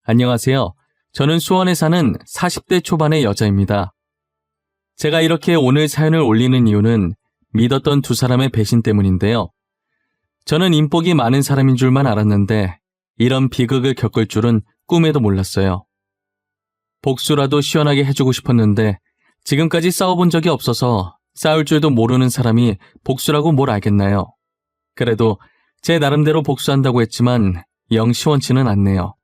안녕하세요. 저는 수원에 사는 40대 초반의 여자입니다. 제가 이렇게 오늘 사연을 올리는 이유는 믿었던 두 사람의 배신 때문인데요. 저는 인복이 많은 사람인 줄만 알았는데 이런 비극을 겪을 줄은 꿈에도 몰랐어요. 복수라도 시원하게 해주고 싶었는데 지금까지 싸워본 적이 없어서 싸울 줄도 모르는 사람이 복수라고 뭘 알겠나요? 그래도 제 나름대로 복수한다고 했지만 영 시원치는 않네요.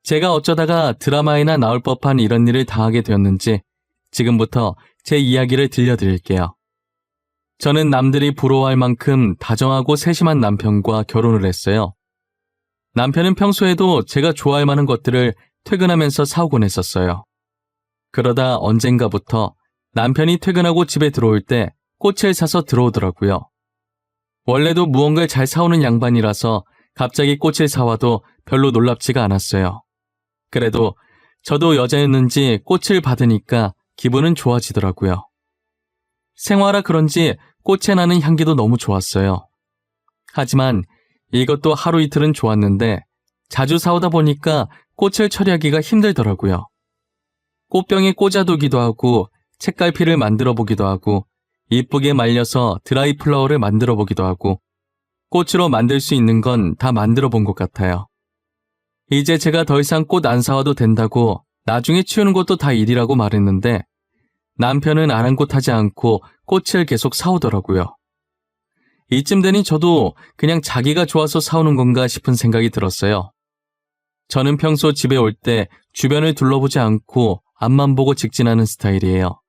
제가 어쩌다가 드라마에나 나올 법한 이런 일을 당하게 되었는지 지금부터 제 이야기를 들려드릴게요. 저는 남들이 부러워할 만큼 다정하고 세심한 남편과 결혼을 했어요. 남편은 평소에도 제가 좋아할 만한 것들을 퇴근하면서 사오곤 했었어요. 그러다 언젠가부터 남편이 퇴근하고 집에 들어올 때 꽃을 사서 들어오더라고요. 원래도 무언가를 잘 사오는 양반이라서 갑자기 꽃을 사와도 별로 놀랍지가 않았어요. 그래도 저도 여자였는지 꽃을 받으니까 기분은 좋아지더라고요. 생화라 그런지 꽃에 나는 향기도 너무 좋았어요. 하지만 이것도 하루 이틀은 좋았는데 자주 사오다 보니까 꽃을 처리하기가 힘들더라고요. 꽃병에 꽂아두기도 하고 책갈피를 만들어 보기도 하고 이쁘게 말려서 드라이 플라워를 만들어 보기도 하고 꽃으로 만들 수 있는 건 다 만들어 본 것 같아요. 이제 제가 더 이상 꽃 안 사와도 된다고 나중에 치우는 것도 다 일이라고 말했는데 남편은 아랑곳하지 않고 꽃을 계속 사오더라고요. 이쯤 되니 저도 그냥 자기가 좋아서 사오는 건가 싶은 생각이 들었어요. 저는 평소 집에 올 때 주변을 둘러보지 않고 앞만 보고 직진하는 스타일이에요.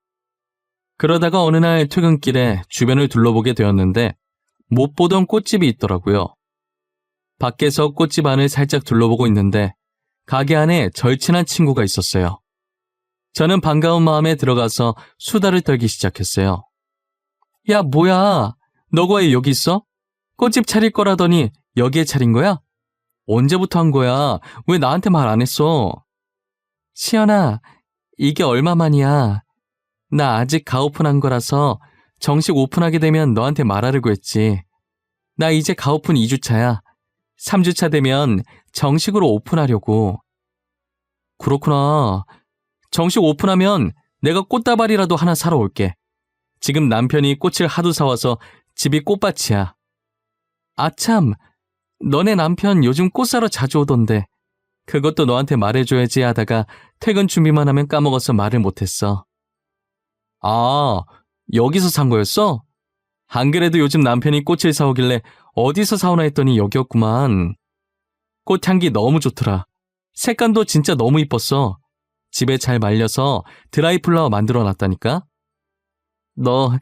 그러다가 어느 날 퇴근길에 주변을 둘러보게 되었는데 못 보던 꽃집이 있더라고요. 밖에서 꽃집 안을 살짝 둘러보고 있는데 가게 안에 절친한 친구가 있었어요. 저는 반가운 마음에 들어가서 수다를 떨기 시작했어요. 야, 뭐야? 너가 왜 여기 있어? 꽃집 차릴 거라더니 여기에 차린 거야? 언제부터 한 거야? 왜 나한테 말 안 했어? 시연아, 이게 얼마만이야? 나 아직 가오픈한 거라서 정식 오픈하게 되면 너한테 말하려고 했지. 나 이제 가오픈 2주차야. 3주차 되면 정식으로 오픈하려고. 그렇구나. 정식 오픈하면 내가 꽃다발이라도 하나 사러 올게. 지금 남편이 꽃을 하도 사와서 집이 꽃밭이야. 아참, 너네 남편 요즘 꽃 사러 자주 오던데. 그것도 너한테 말해줘야지 하다가 퇴근 준비만 하면 까먹어서 말을 못했어. 아, 여기서 산 거였어? 안 그래도 요즘 남편이 꽃을 사오길래 어디서 사오나 했더니 여기였구만. 꽃향기 너무 좋더라. 색감도 진짜 너무 이뻤어. 집에 잘 말려서 드라이 플라워 만들어 놨다니까? 너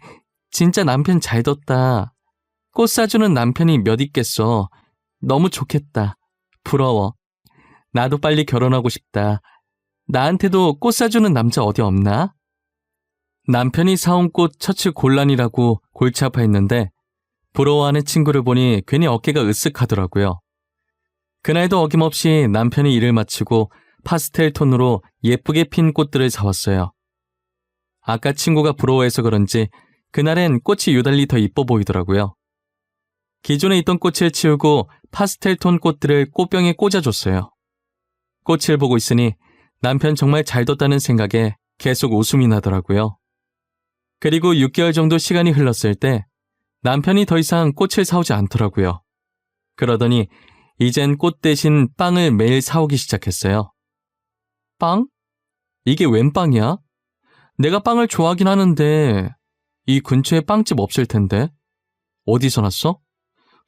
진짜 남편 잘 뒀다. 꽃 사주는 남편이 몇 있겠어. 너무 좋겠다. 부러워. 나도 빨리 결혼하고 싶다. 나한테도 꽃 사주는 남자 어디 없나? 남편이 사온 꽃 처치 곤란이라고 골치 아파했는데 부러워하는 친구를 보니 괜히 어깨가 으쓱하더라고요. 그날도 어김없이 남편이 일을 마치고 파스텔 톤으로 예쁘게 핀 꽃들을 사왔어요. 아까 친구가 부러워해서 그런지 그날엔 꽃이 유달리 더 이뻐 보이더라고요. 기존에 있던 꽃을 치우고 파스텔 톤 꽃들을 꽃병에 꽂아줬어요. 꽃을 보고 있으니 남편 정말 잘 뒀다는 생각에 계속 웃음이 나더라고요. 그리고 6개월 정도 시간이 흘렀을 때 남편이 더 이상 꽃을 사오지 않더라고요. 그러더니 이젠 꽃 대신 빵을 매일 사오기 시작했어요. 빵? 이게 웬 빵이야? 내가 빵을 좋아하긴 하는데 이 근처에 빵집 없을 텐데. 어디서 났어?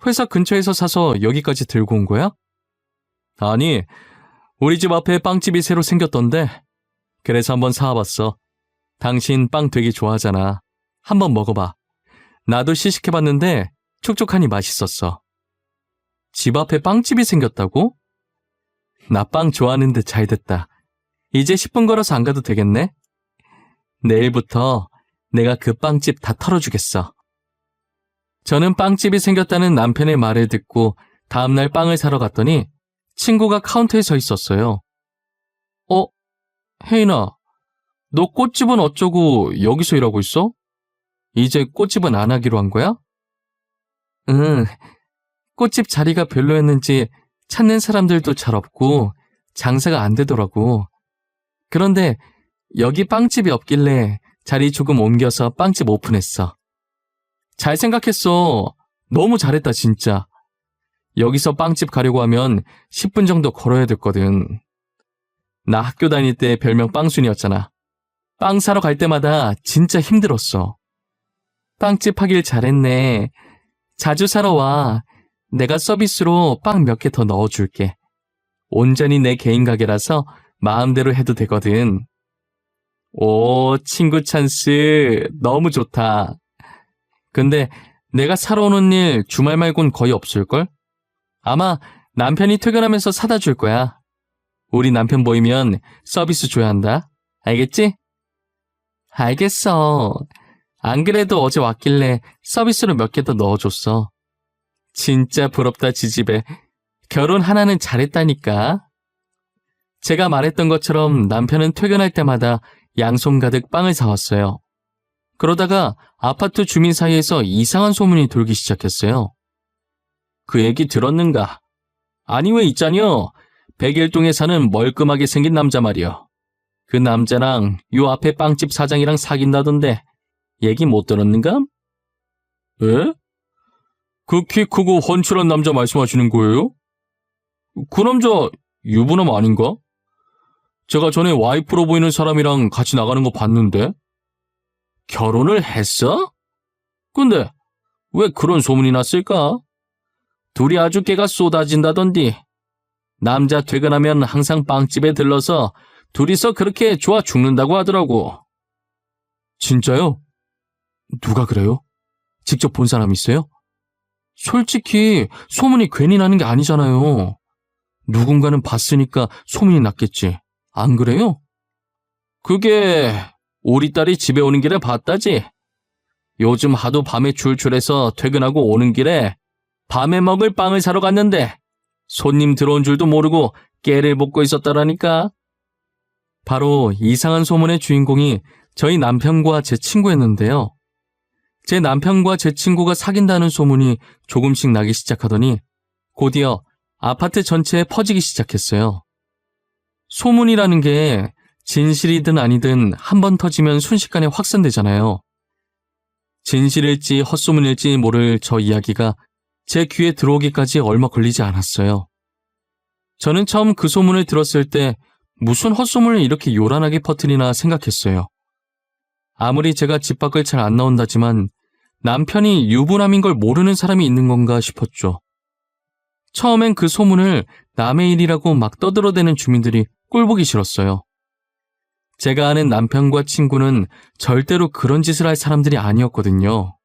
회사 근처에서 사서 여기까지 들고 온 거야? 아니, 우리 집 앞에 빵집이 새로 생겼던데 그래서 한번 사와봤어. 당신 빵 되게 좋아하잖아. 한번 먹어봐. 나도 시식해봤는데 촉촉하니 맛있었어. 집 앞에 빵집이 생겼다고? 나 빵 좋아하는데 잘 됐다. 이제 10분 걸어서 안 가도 되겠네? 내일부터 내가 그 빵집 다 털어주겠어. 저는 빵집이 생겼다는 남편의 말을 듣고 다음날 빵을 사러 갔더니 친구가 카운터에 서 있었어요. 혜인아, 너 꽃집은 어쩌고 여기서 일하고 있어? 이제 꽃집은 안 하기로 한 거야? 응, 꽃집 자리가 별로였는지 찾는 사람들도 잘 없고 장사가 안 되더라고. 그런데 여기 빵집이 없길래 자리 조금 옮겨서 빵집 오픈했어. 잘 생각했어. 너무 잘했다, 진짜. 여기서 빵집 가려고 하면 10분 정도 걸어야 됐거든. 나 학교 다닐 때 별명 빵순이었잖아. 빵 사러 갈 때마다 진짜 힘들었어. 빵집 하길 잘했네. 자주 사러 와. 내가 서비스로 빵 몇 개 더 넣어줄게. 온전히 내 개인 가게라서 마음대로 해도 되거든. 오, 친구 찬스. 너무 좋다. 근데 내가 사러 오는 일 주말 말곤 거의 없을걸? 아마 남편이 퇴근하면서 사다 줄 거야. 우리 남편 보이면 서비스 줘야 한다. 알겠지? 알겠어. 안 그래도 어제 왔길래 서비스로 몇 개 더 넣어줬어. 진짜 부럽다, 지집애. 결혼 하나는 잘했다니까. 제가 말했던 것처럼 남편은 퇴근할 때마다 양손 가득 빵을 사왔어요. 그러다가 아파트 주민 사이에서 이상한 소문이 돌기 시작했어요. 그 얘기 들었는가? 아니 왜 있자녀? 백일동에 사는 멀끔하게 생긴 남자 말이여. 그 남자랑 요 앞에 빵집 사장이랑 사귄다던데 얘기 못 들었는가? 에? 그 키 크고 훤칠한 남자 말씀하시는 거예요? 그 남자 유부남 아닌가? 제가 전에 와이프로 보이는 사람이랑 같이 나가는 거 봤는데. 결혼을 했어? 근데 왜 그런 소문이 났을까? 둘이 아주 깨가 쏟아진다던디. 남자 퇴근하면 항상 빵집에 들러서 둘이서 그렇게 좋아 죽는다고 하더라고. 진짜요? 누가 그래요? 직접 본 사람 있어요? 솔직히 소문이 괜히 나는 게 아니잖아요. 누군가는 봤으니까 소문이 났겠지. 안 그래요? 그게 우리 딸이 집에 오는 길에 봤다지. 요즘 하도 밤에 출출해서 퇴근하고 오는 길에 밤에 먹을 빵을 사러 갔는데 손님 들어온 줄도 모르고 깨를 볶고 있었다라니까. 바로 이상한 소문의 주인공이 저희 남편과 제 친구였는데요. 제 남편과 제 친구가 사귄다는 소문이 조금씩 나기 시작하더니 곧이어 아파트 전체에 퍼지기 시작했어요. 소문이라는 게 진실이든 아니든 한 번 터지면 순식간에 확산되잖아요. 진실일지 헛소문일지 모를 저 이야기가 제 귀에 들어오기까지 얼마 걸리지 않았어요. 저는 처음 그 소문을 들었을 때 무슨 헛소문을 이렇게 요란하게 퍼뜨리나 생각했어요. 아무리 제가 집 밖을 잘 안 나온다지만 남편이 유부남인 걸 모르는 사람이 있는 건가 싶었죠. 처음엔 그 소문을 남의 일이라고 막 떠들어대는 주민들이 꼴보기 싫었어요. 제가 아는 남편과 친구는 절대로 그런 짓을 할 사람들이 아니었거든요.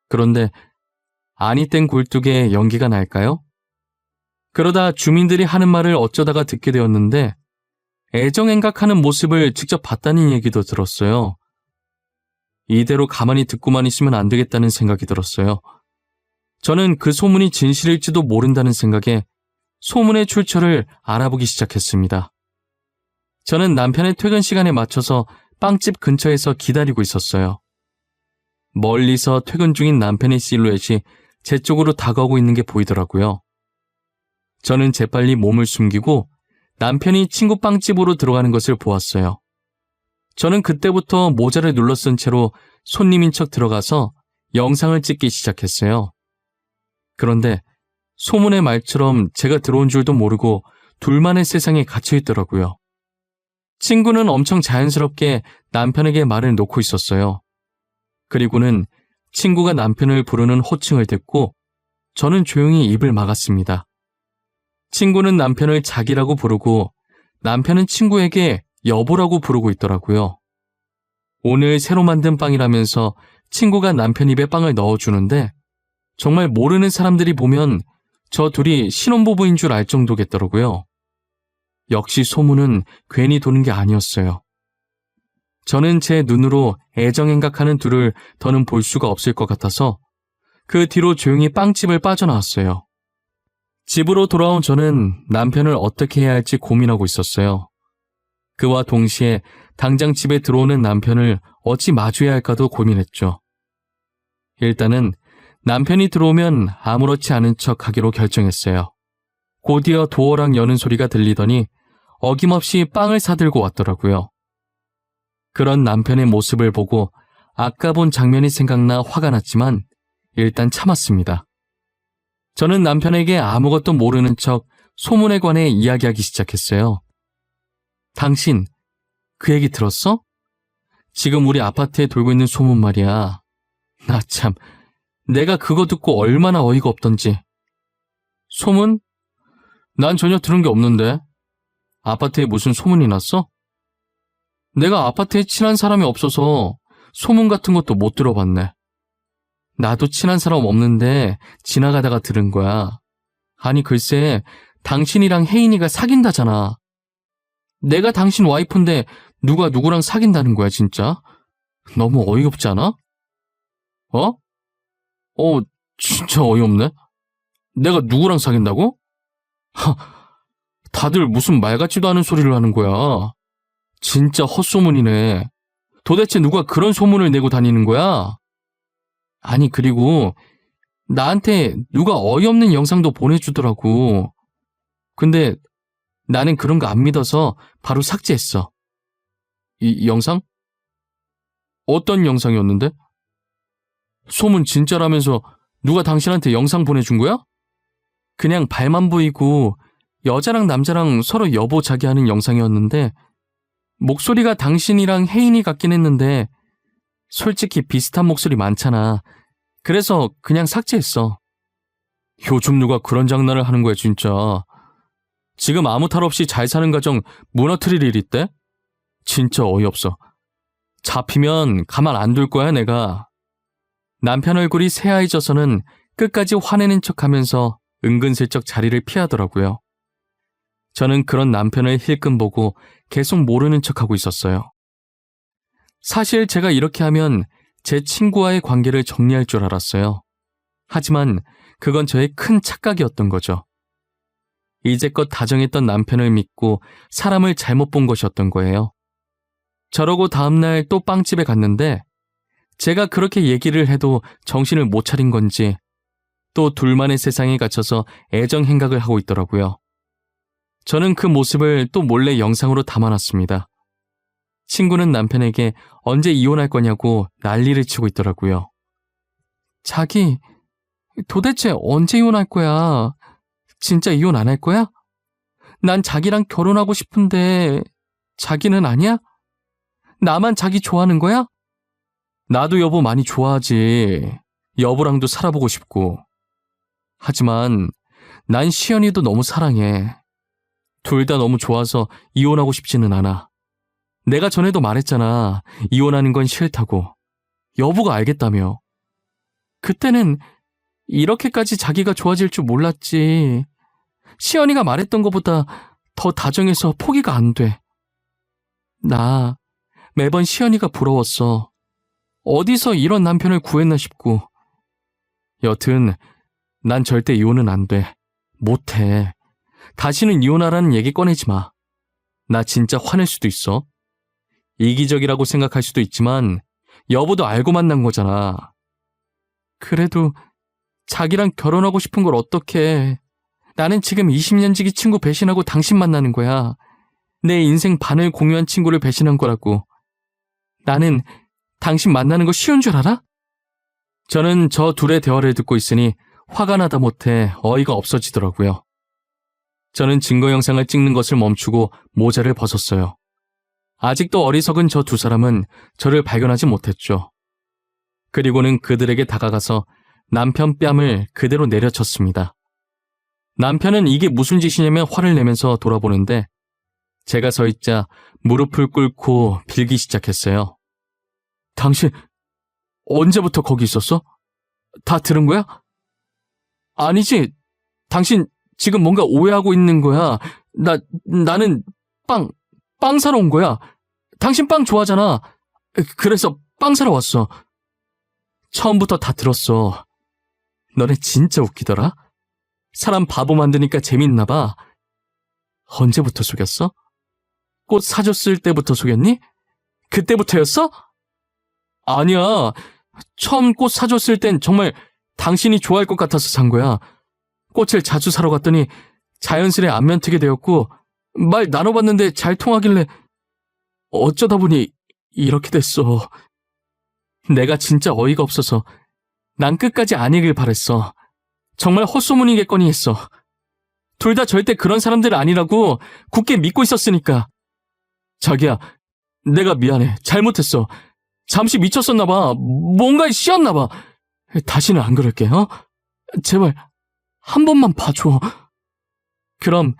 그런데 아니 땐 굴뚝에 연기가 날까요? 그러다 주민들이 하는 말을 어쩌다가 듣게 되었는데 애정행각하는 모습을 직접 봤다는 얘기도 들었어요. 이대로 가만히 듣고만 있으면 안 되겠다는 생각이 들었어요. 저는 그 소문이 진실일지도 모른다는 생각에 소문의 출처를 알아보기 시작했습니다. 저는 남편의 퇴근 시간에 맞춰서 빵집 근처에서 기다리고 있었어요. 멀리서 퇴근 중인 남편의 실루엣이 제 쪽으로 다가오고 있는 게 보이더라고요. 저는 재빨리 몸을 숨기고 남편이 친구 빵집으로 들어가는 것을 보았어요. 저는 그때부터 모자를 눌러 쓴 채로 손님인 척 들어가서 영상을 찍기 시작했어요. 그런데 소문의 말처럼 제가 들어온 줄도 모르고 둘만의 세상에 갇혀 있더라고요. 친구는 엄청 자연스럽게 남편에게 말을 놓고 있었어요. 그리고는 친구가 남편을 부르는 호칭을 듣고 저는 조용히 입을 막았습니다. 친구는 남편을 자기라고 부르고 남편은 친구에게 여보라고 부르고 있더라고요. 오늘 새로 만든 빵이라면서 친구가 남편 입에 빵을 넣어주는데 정말 모르는 사람들이 보면 저 둘이 신혼부부인 줄 알 정도겠더라고요. 역시 소문은 괜히 도는 게 아니었어요. 저는 제 눈으로 애정행각하는 둘을 더는 볼 수가 없을 것 같아서 그 뒤로 조용히 빵집을 빠져나왔어요. 집으로 돌아온 저는 남편을 어떻게 해야 할지 고민하고 있었어요. 그와 동시에 당장 집에 들어오는 남편을 어찌 마주해야 할까도 고민했죠. 일단은 남편이 들어오면 아무렇지 않은 척 하기로 결정했어요. 곧이어 도어락 여는 소리가 들리더니 어김없이 빵을 사들고 왔더라고요. 그런 남편의 모습을 보고 아까 본 장면이 생각나 화가 났지만 일단 참았습니다. 저는 남편에게 아무것도 모르는 척 소문에 관해 이야기하기 시작했어요. 당신, 그 얘기 들었어? 지금 우리 아파트에 돌고 있는 소문 말이야. 나 참, 내가 그거 듣고 얼마나 어이가 없던지. 소문? 난 전혀 들은 게 없는데. 아파트에 무슨 소문이 났어? 내가 아파트에 친한 사람이 없어서 소문 같은 것도 못 들어봤네. 나도 친한 사람 없는데 지나가다가 들은 거야. 아니 글쎄, 당신이랑 혜인이가 사귄다잖아. 내가 당신 와이프인데 누가 누구랑 사귄다는 거야 진짜? 너무 어이없지 않아? 어? 진짜 어이없네. 내가 누구랑 사귄다고? 다들 무슨 말 같지도 않은 소리를 하는 거야. 진짜 헛소문이네. 도대체 누가 그런 소문을 내고 다니는 거야? 아니 그리고 나한테 누가 어이없는 영상도 보내주더라고. 근데 나는 그런 거 안 믿어서 바로 삭제했어. 이 영상? 어떤 영상이었는데? 소문 진짜라면서 누가 당신한테 영상 보내준 거야? 그냥 발만 보이고 여자랑 남자랑 서로 여보 자기 하는 영상이었는데 목소리가 당신이랑 혜인이 같긴 했는데 솔직히 비슷한 목소리 많잖아. 그래서 그냥 삭제했어. 요즘 누가 그런 장난을 하는 거야 진짜. 지금 아무 탈 없이 잘 사는 가정 무너뜨릴 일 있대? 진짜 어이없어. 잡히면 가만 안 둘 거야 내가. 남편 얼굴이 새하얘져서는 끝까지 화내는 척하면서 은근슬쩍 자리를 피하더라고요. 저는 그런 남편을 힐끔 보고 계속 모르는 척하고 있었어요. 사실 제가 이렇게 하면 제 친구와의 관계를 정리할 줄 알았어요. 하지만 그건 저의 큰 착각이었던 거죠. 이제껏 다정했던 남편을 믿고 사람을 잘못 본 것이었던 거예요. 저러고 다음날 또 빵집에 갔는데 제가 그렇게 얘기를 해도 정신을 못 차린 건지 또 둘만의 세상에 갇혀서 애정 행각을 하고 있더라고요. 저는 그 모습을 또 몰래 영상으로 담아놨습니다. 친구는 남편에게 언제 이혼할 거냐고 난리를 치고 있더라고요. 자기, 도대체 언제 이혼할 거야? 진짜 이혼 안 할 거야? 난 자기랑 결혼하고 싶은데 자기는 아니야? 나만 자기 좋아하는 거야? 나도 여보 많이 좋아하지. 여보랑도 살아보고 싶고. 하지만 난 시연이도 너무 사랑해. 둘 다 너무 좋아서 이혼하고 싶지는 않아. 내가 전에도 말했잖아. 이혼하는 건 싫다고. 여보가 알겠다며. 그때는 이렇게까지 자기가 좋아질 줄 몰랐지. 시연이가 말했던 것보다 더 다정해서 포기가 안 돼. 나 매번 시연이가 부러웠어. 어디서 이런 남편을 구했나 싶고. 여튼 난 절대 이혼은 안 돼. 못해. 다시는 이혼하라는 얘기 꺼내지 마. 나 진짜 화낼 수도 있어. 이기적이라고 생각할 수도 있지만 여보도 알고 만난 거잖아. 그래도 자기랑 결혼하고 싶은 걸 어떡해. 나는 지금 20년지기 친구 배신하고 당신 만나는 거야. 내 인생 반을 공유한 친구를 배신한 거라고. 나는 당신 만나는 거 쉬운 줄 알아? 저는 저 둘의 대화를 듣고 있으니 화가 나다 못해 어이가 없어지더라고요. 저는 증거 영상을 찍는 것을 멈추고 모자를 벗었어요. 아직도 어리석은 저 두 사람은 저를 발견하지 못했죠. 그리고는 그들에게 다가가서 남편 뺨을 그대로 내려쳤습니다. 남편은 이게 무슨 짓이냐며 화를 내면서 돌아보는데 제가 서 있자 무릎을 꿇고 빌기 시작했어요. 당신 언제부터 거기 있었어? 다 들은 거야? 아니지. 당신 지금 뭔가 오해하고 있는 거야. 나는 빵 사러 온 거야. 당신 빵 좋아하잖아. 그래서 빵 사러 왔어. 처음부터 다 들었어. 너네 진짜 웃기더라. 사람 바보 만드니까 재밌나 봐. 언제부터 속였어? 꽃 사줬을 때부터 속였니? 그때부터였어? 아니야. 처음 꽃 사줬을 땐 정말 당신이 좋아할 것 같아서 산 거야. 꽃을 자주 사러 갔더니 자연스레 안면 트게 되었고 말 나눠봤는데 잘 통하길래 어쩌다 보니 이렇게 됐어. 내가 진짜 어이가 없어서 난 끝까지 아니길 바랬어. 정말 헛소문이겠거니 했어. 둘 다 절대 그런 사람들 아니라고 굳게 믿고 있었으니까. 자기야, 내가 미안해. 잘못했어. 잠시 미쳤었나 봐. 뭔가에 씌었나 봐. 다시는 안 그럴게, 어? 제발 한 번만 봐줘. 그럼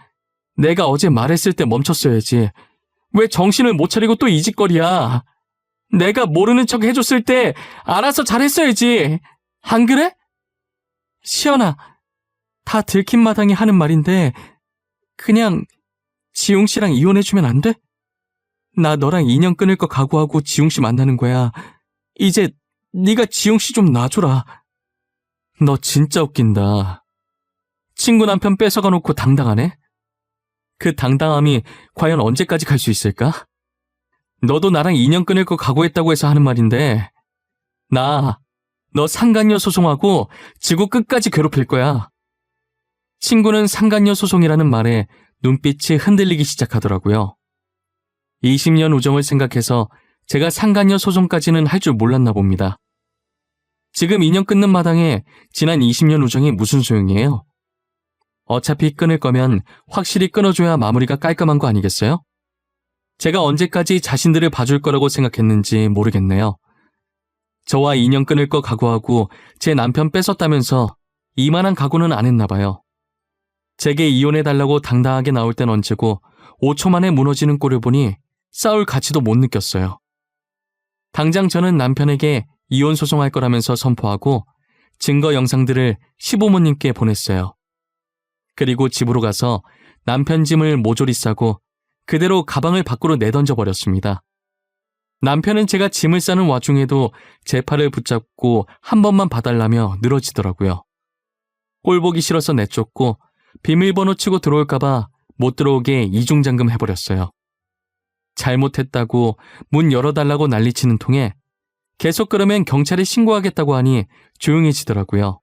내가 어제 말했을 때 멈췄어야지. 왜 정신을 못 차리고 또 이 짓거리야. 내가 모르는 척 해줬을 때 알아서 잘했어야지. 안 그래? 시연아, 다 들킨 마당에 하는 말인데 그냥 지웅 씨랑 이혼해주면 안 돼? 나 너랑 인연 끊을 거 각오하고 지웅 씨 만나는 거야. 이제 네가 지웅 씨 좀 놔줘라. 너 진짜 웃긴다. 친구 남편 뺏어가 놓고 당당하네? 그 당당함이 과연 언제까지 갈 수 있을까? 너도 나랑 인연 끊을 거 각오했다고 해서 하는 말인데 너 상간녀 소송하고 지구 끝까지 괴롭힐 거야. 친구는 상간녀 소송이라는 말에 눈빛이 흔들리기 시작하더라고요. 20년 우정을 생각해서 제가 상간녀 소송까지는 할 줄 몰랐나 봅니다. 지금 인연 끊는 마당에 지난 20년 우정이 무슨 소용이에요? 어차피 끊을 거면 확실히 끊어줘야 마무리가 깔끔한 거 아니겠어요? 제가 언제까지 자신들을 봐줄 거라고 생각했는지 모르겠네요. 저와 인연 끊을 거 각오하고 제 남편 뺏었다면서 이만한 각오는 안 했나 봐요. 제게 이혼해달라고 당당하게 나올 땐 언제고 5초 만에 무너지는 꼴을 보니 싸울 가치도 못 느꼈어요. 당장 저는 남편에게 이혼 소송할 거라면서 선포하고 증거 영상들을 시부모님께 보냈어요. 그리고 집으로 가서 남편 짐을 모조리 싸고 그대로 가방을 밖으로 내던져 버렸습니다. 남편은 제가 짐을 싸는 와중에도 제 팔을 붙잡고 한 번만 봐달라며 늘어지더라고요. 꼴 보기 싫어서 내쫓고 비밀번호 치고 들어올까봐 못 들어오게 이중잠금 해버렸어요. 잘못했다고 문 열어달라고 난리치는 통에 계속 그러면 경찰에 신고하겠다고 하니 조용해지더라고요.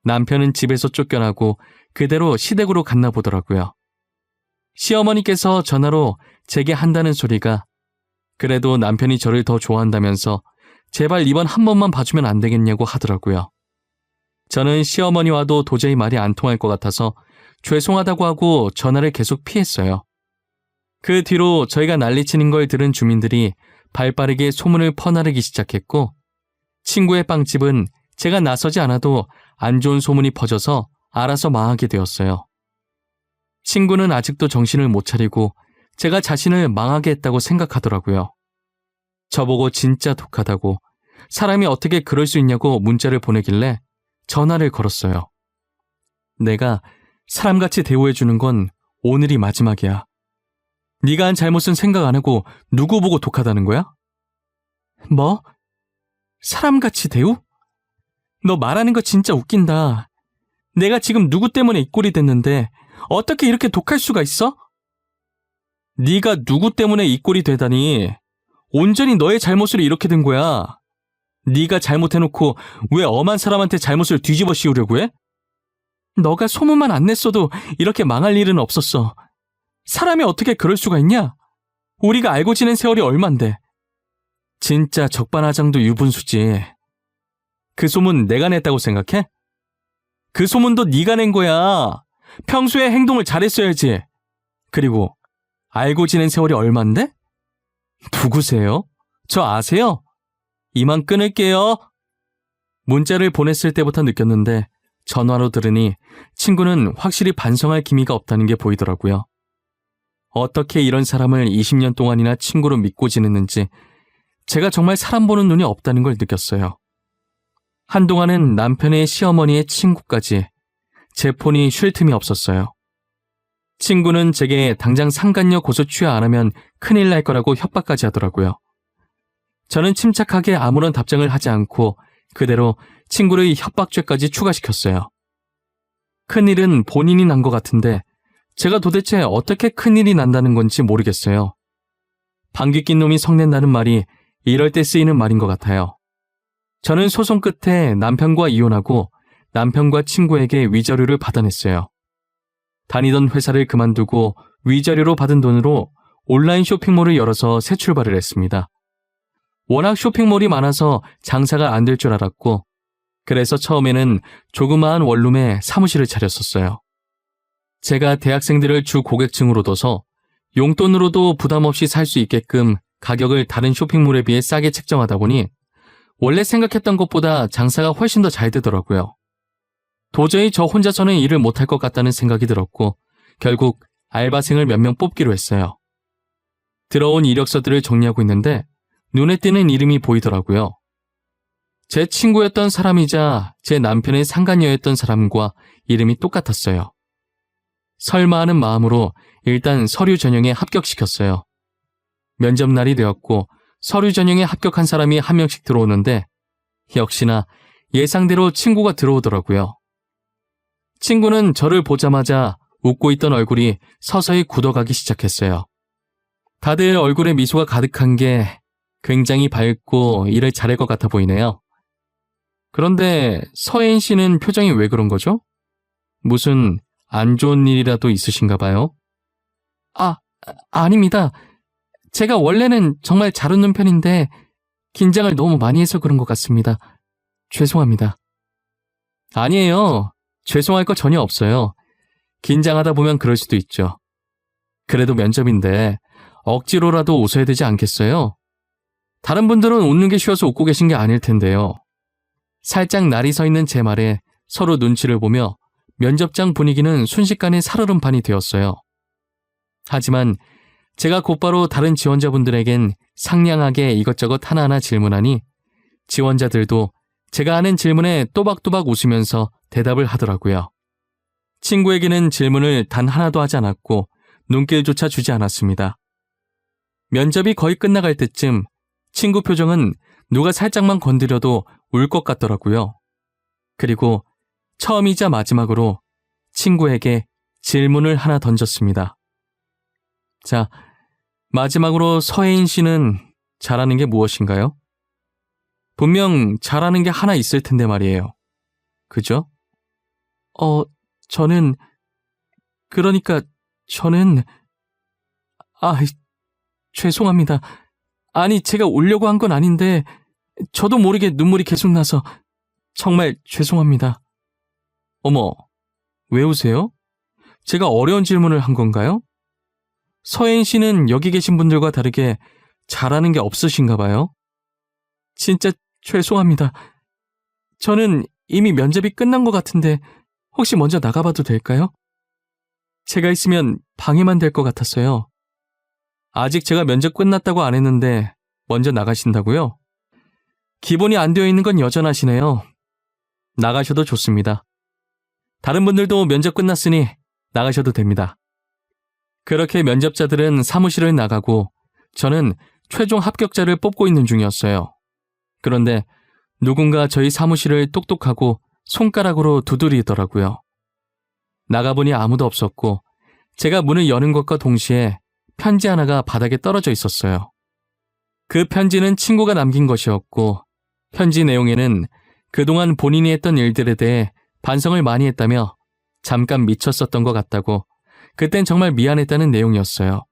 남편은 집에서 쫓겨나고 그대로 시댁으로 갔나 보더라고요. 시어머니께서 전화로 제게 한다는 소리가 그래도 남편이 저를 더 좋아한다면서 제발 이번 한 번만 봐주면 안 되겠냐고 하더라고요. 저는 시어머니와도 도저히 말이 안 통할 것 같아서 죄송하다고 하고 전화를 계속 피했어요. 그 뒤로 저희가 난리치는 걸 들은 주민들이 발빠르게 소문을 퍼나르기 시작했고 친구의 빵집은 제가 나서지 않아도 안 좋은 소문이 퍼져서 알아서 망하게 되었어요. 친구는 아직도 정신을 못 차리고 제가 자신을 망하게 했다고 생각하더라고요. 저보고 진짜 독하다고 사람이 어떻게 그럴 수 있냐고 문자를 보내길래 전화를 걸었어요. 내가 사람같이 대우해주는 건 오늘이 마지막이야. 네가 한 잘못은 생각 안 하고 누구 보고 독하다는 거야? 뭐? 사람같이 대우? 너 말하는 거 진짜 웃긴다. 내가 지금 누구 때문에 이 꼴이 됐는데 어떻게 이렇게 독할 수가 있어? 네가 누구 때문에 이 꼴이 되다니 온전히 너의 잘못으로 이렇게 된 거야. 네가 잘못해놓고 왜 엄한 사람한테 잘못을 뒤집어 씌우려고 해? 너가 소문만 안 냈어도 이렇게 망할 일은 없었어. 사람이 어떻게 그럴 수가 있냐? 우리가 알고 지낸 세월이 얼만데. 진짜 적반하장도 유분수지. 그 소문 내가 냈다고 생각해? 그 소문도 네가 낸 거야. 평소에 행동을 잘했어야지. 그리고 알고 지낸 세월이 얼만데? 누구세요? 저 아세요? 이만 끊을게요. 문자를 보냈을 때부터 느꼈는데 전화로 들으니 친구는 확실히 반성할 기미가 없다는 게 보이더라고요. 어떻게 이런 사람을 20년 동안이나 친구로 믿고 지냈는지 제가 정말 사람 보는 눈이 없다는 걸 느꼈어요. 한동안은 남편의 시어머니의 친구까지 제 폰이 쉴 틈이 없었어요. 친구는 제게 당장 상간녀 고소 취하 안 하면 큰일 날 거라고 협박까지 하더라고요. 저는 침착하게 아무런 답장을 하지 않고 그대로 친구의 협박죄까지 추가시켰어요. 큰일은 본인이 난 것 같은데 제가 도대체 어떻게 큰일이 난다는 건지 모르겠어요. 방귀 낀 놈이 성낸다는 말이 이럴 때 쓰이는 말인 것 같아요. 저는 소송 끝에 남편과 이혼하고 남편과 친구에게 위자료를 받아냈어요. 다니던 회사를 그만두고 위자료로 받은 돈으로 온라인 쇼핑몰을 열어서 새 출발을 했습니다. 워낙 쇼핑몰이 많아서 장사가 안 될 줄 알았고, 그래서 처음에는 조그마한 원룸에 사무실을 차렸었어요. 제가 대학생들을 주 고객층으로 둬서 용돈으로도 부담 없이 살 수 있게끔 가격을 다른 쇼핑몰에 비해 싸게 책정하다 보니 원래 생각했던 것보다 장사가 훨씬 더 잘 되더라고요. 도저히 저 혼자서는 일을 못할 것 같다는 생각이 들었고 결국 알바생을 몇 명 뽑기로 했어요. 들어온 이력서들을 정리하고 있는데 눈에 띄는 이름이 보이더라고요. 제 친구였던 사람이자 제 남편의 상간녀였던 사람과 이름이 똑같았어요. 설마 하는 마음으로 일단 서류 전형에 합격시켰어요. 면접 날이 되었고 서류 전형에 합격한 사람이 한 명씩 들어오는데 역시나 예상대로 친구가 들어오더라고요. 친구는 저를 보자마자 웃고 있던 얼굴이 서서히 굳어가기 시작했어요. 다들 얼굴에 미소가 가득한 게 굉장히 밝고 일을 잘할 것 같아 보이네요. 그런데 서혜인 씨는 표정이 왜 그런 거죠? 무슨 안 좋은 일이라도 있으신가 봐요? 아닙니다. 제가 원래는 정말 잘 웃는 편인데 긴장을 너무 많이 해서 그런 것 같습니다. 죄송합니다. 아니에요. 죄송할 거 전혀 없어요. 긴장하다 보면 그럴 수도 있죠. 그래도 면접인데 억지로라도 웃어야 되지 않겠어요? 다른 분들은 웃는 게 쉬워서 웃고 계신 게 아닐 텐데요. 살짝 날이 서 있는 제 말에 서로 눈치를 보며 면접장 분위기는 순식간에 살얼음판이 되었어요. 하지만 제가 곧바로 다른 지원자분들에겐 상냥하게 이것저것 하나하나 질문하니 지원자들도 제가 하는 질문에 또박또박 웃으면서 대답을 하더라고요. 친구에게는 질문을 단 하나도 하지 않았고 눈길조차 주지 않았습니다. 면접이 거의 끝나갈 때쯤 친구 표정은 누가 살짝만 건드려도 울 것 같더라고요. 그리고 처음이자 마지막으로 친구에게 질문을 하나 던졌습니다. 자, 마지막으로 서혜인 씨는 잘하는 게 무엇인가요? 분명 잘하는 게 하나 있을 텐데 말이에요. 그죠? 저는 죄송합니다. 아니, 제가 울려고 한 건 아닌데 저도 모르게 눈물이 계속 나서 정말 죄송합니다. 어머, 왜 우세요? 제가 어려운 질문을 한 건가요? 서혜인 씨는 여기 계신 분들과 다르게 잘하는 게 없으신가 봐요? 진짜 죄송합니다. 저는 이미 면접이 끝난 것 같은데 혹시 먼저 나가봐도 될까요? 제가 있으면 방해만 될 것 같았어요. 아직 제가 면접 끝났다고 안 했는데 먼저 나가신다고요? 기본이 안 되어 있는 건 여전하시네요. 나가셔도 좋습니다. 다른 분들도 면접 끝났으니 나가셔도 됩니다. 그렇게 면접자들은 사무실을 나가고 저는 최종 합격자를 뽑고 있는 중이었어요. 그런데 누군가 저희 사무실을 똑똑하고 손가락으로 두드리더라고요. 나가보니 아무도 없었고 제가 문을 여는 것과 동시에 편지 하나가 바닥에 떨어져 있었어요. 그 편지는 친구가 남긴 것이었고 편지 내용에는 그동안 본인이 했던 일들에 대해 반성을 많이 했다며 잠깐 미쳤었던 것 같다고 그땐 정말 미안했다는 내용이었어요.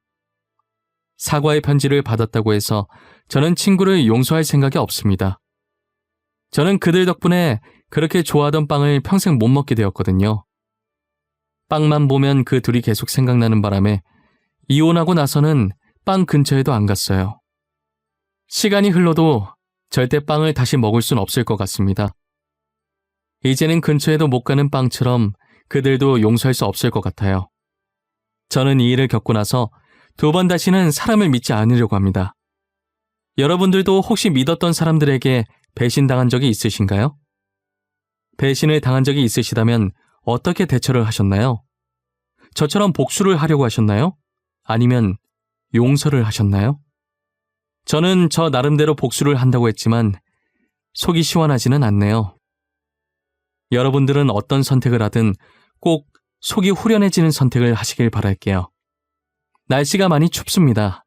사과의 편지를 받았다고 해서 저는 친구를 용서할 생각이 없습니다. 저는 그들 덕분에 그렇게 좋아하던 빵을 평생 못 먹게 되었거든요. 빵만 보면 그 둘이 계속 생각나는 바람에 이혼하고 나서는 빵 근처에도 안 갔어요. 시간이 흘러도 절대 빵을 다시 먹을 순 없을 것 같습니다. 이제는 근처에도 못 가는 빵처럼 그들도 용서할 수 없을 것 같아요. 저는 이 일을 겪고 나서 2번 다시는 사람을 믿지 않으려고 합니다. 여러분들도 혹시 믿었던 사람들에게 배신당한 적이 있으신가요? 배신을 당한 적이 있으시다면 어떻게 대처를 하셨나요? 저처럼 복수를 하려고 하셨나요? 아니면 용서를 하셨나요? 저는 저 나름대로 복수를 한다고 했지만 속이 시원하지는 않네요. 여러분들은 어떤 선택을 하든 꼭 속이 후련해지는 선택을 하시길 바랄게요. 날씨가 많이 춥습니다.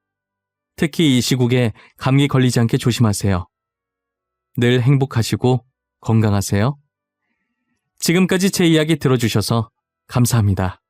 특히 이 시국에 감기 걸리지 않게 조심하세요. 늘 행복하시고 건강하세요. 지금까지 제 이야기 들어주셔서 감사합니다.